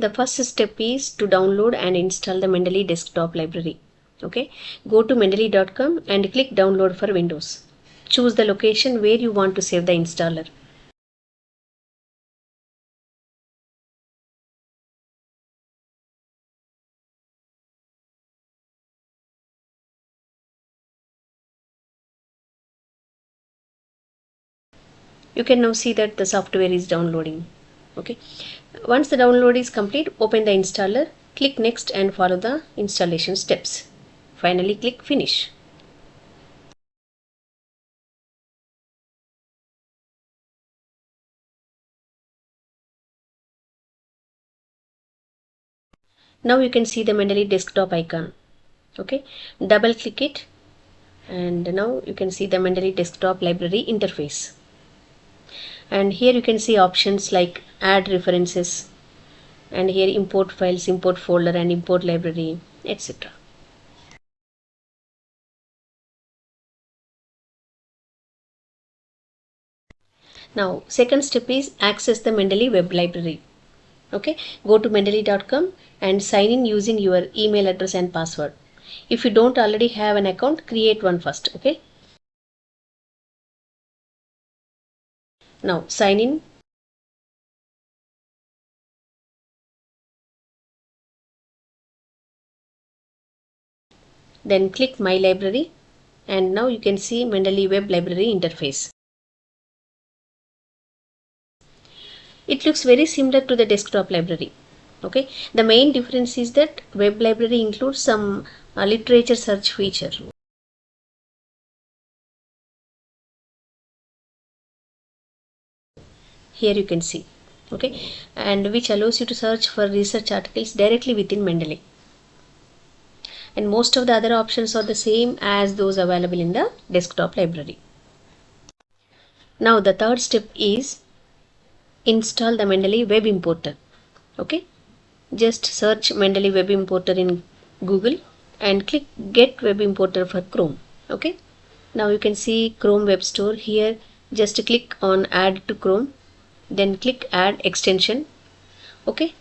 The first step is to download and install the Mendeley desktop library. Okay, go to mendeley.com and click download for Windows. Choose the location where you want to save the installer. You can now see that the software is downloading. Okay, once the download is complete, open the installer, click next and follow the installation steps. Finally click finish. Now you can see the Mendeley desktop icon. Okay, double click it and now you can see the Mendeley desktop library interface. And here you can see options like add references, and here import files, import folder and import library, etc. Now second step is access the Mendeley web library. Okay, go to mendeley.com and sign in using your email address and password. If you don't already have an account, create one first. Okay, now sign in. Then click my library and now you can see Mendeley web library interface. It looks very similar to the desktop library. Okay, the main difference is that web library includes some literature search feature. Here you can see. Okay, and which allows you to search for research articles directly within Mendeley. And most of the other options are the same as those available in the desktop library. Now the third step is install the Mendeley web importer. Okay, just search Mendeley web importer in Google and click get web importer for Chrome. Okay, now you can see Chrome web store. Here just click on add to Chrome, then click add extension. Okay,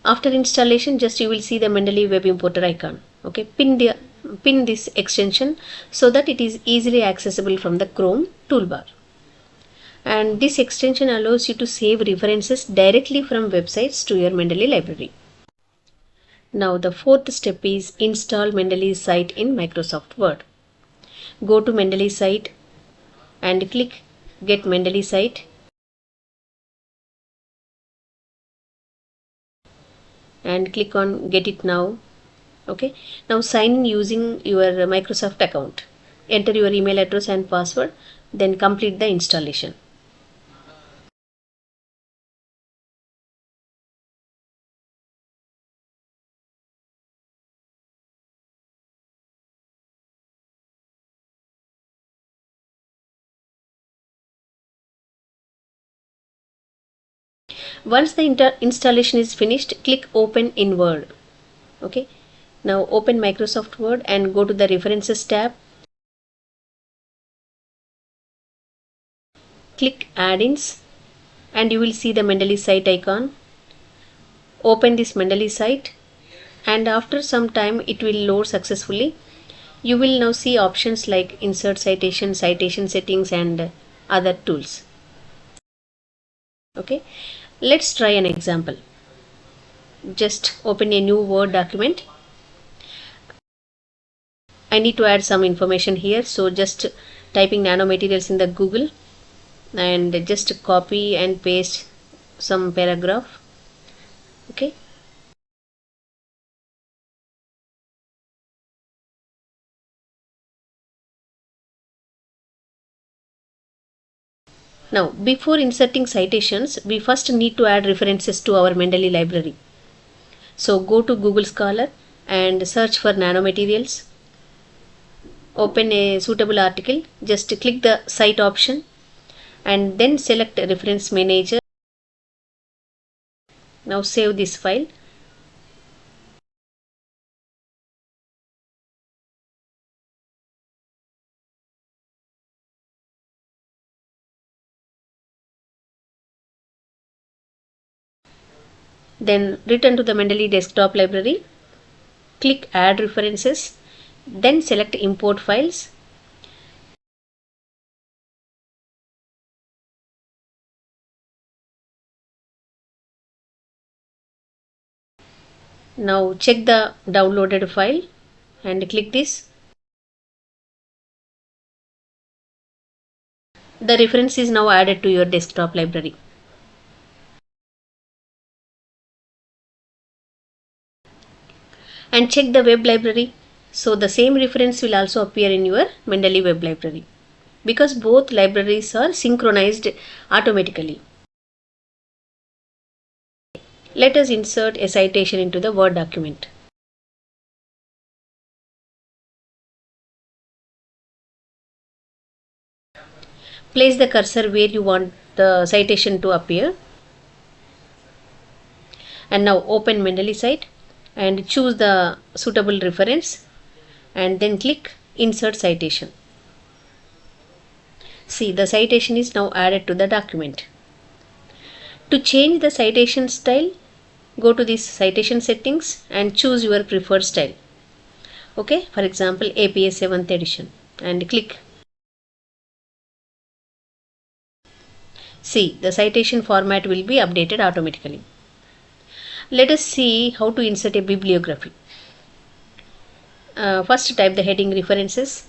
after installation just you will see the Mendeley web importer icon. Okay, pin this extension so that it is easily accessible from the Chrome toolbar. And this extension allows you to save references directly from websites to your Mendeley library. Now the fourth step is install Mendeley cite in Microsoft Word. Go to Mendeley cite and click get Mendeley cite and click on get it now. Okay, now sign in using your Microsoft account. Enter your email address and password, then complete the installation. Once the installation is finished, click open in Word. Okay, now open Microsoft Word and go to the references tab. Click add-ins and you will see the Mendeley cite icon. Open this Mendeley cite and after some time it will load successfully. You will now see options like insert citation, citation settings and other tools. Okay, let's try an example. Just open a new Word document. I need to add some information here, so just typing nanomaterials in the Google and just copy and paste some paragraph. Okay, now before inserting citations we first need to add references to our Mendeley library. So go to Google Scholar and search for nanomaterials. Open a suitable article, just click the cite option and then select reference manager. Now save this file. Then return to the Mendeley desktop library, click add references, then select import files. Now check the downloaded file and click this. The reference is now added to your desktop library. And check the web library. So the same reference will also appear in your Mendeley web library because both libraries are synchronized automatically. Let us insert a citation into the Word document. Place the cursor where you want the citation to appear. And now open Mendeley site and choose the suitable reference and then click insert citation. See, the citation is now added to the document. To change the citation style, go to this citation settings and choose your preferred style. Okay, for example, APA 7th edition and click. See, the citation format will be updated automatically. Let us see how to insert a bibliography. First type the heading references.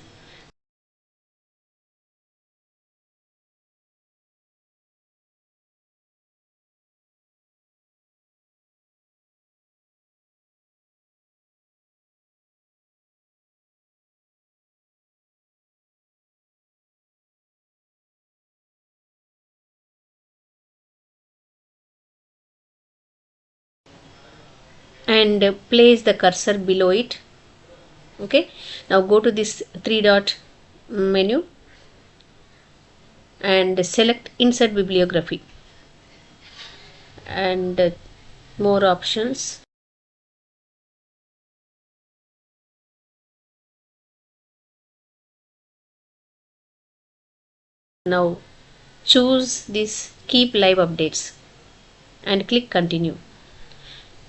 And place the cursor below it. Okay, now go to this three dot menu and select insert bibliography and more options. Now choose this keep live updates and click continue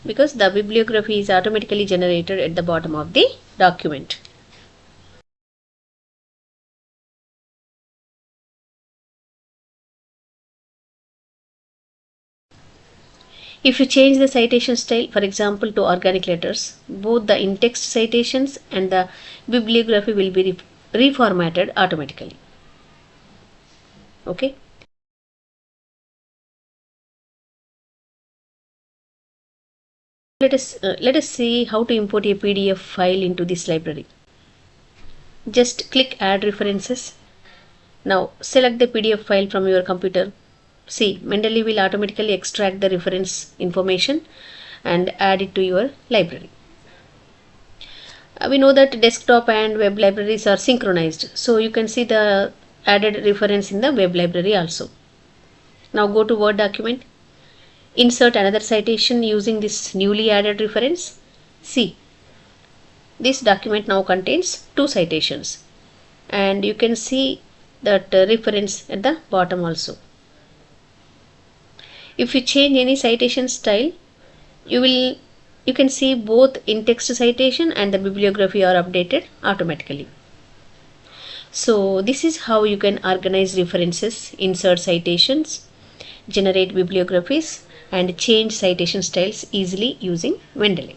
because the bibliography is automatically generated at the bottom of the document. If you change the citation style, for example, to organic letters, both the in-text citations and the bibliography will be reformatted automatically. Okay. Let us see how to import a PDF file into this library. Just click add references. Now select the PDF file from your computer. See, Mendeley will automatically extract the reference information and add it to your library. We know that desktop and web libraries are synchronized, so you can see the added reference in the web library also. Now go to Word document, insert another citation using this newly added reference. See, this document now contains two citations and you can see that reference at the bottom also. If you change any citation style, you can see both in-text citation and the bibliography are updated automatically. So this is how you can organize references, insert citations, generate bibliographies and change citation styles easily using Mendeley.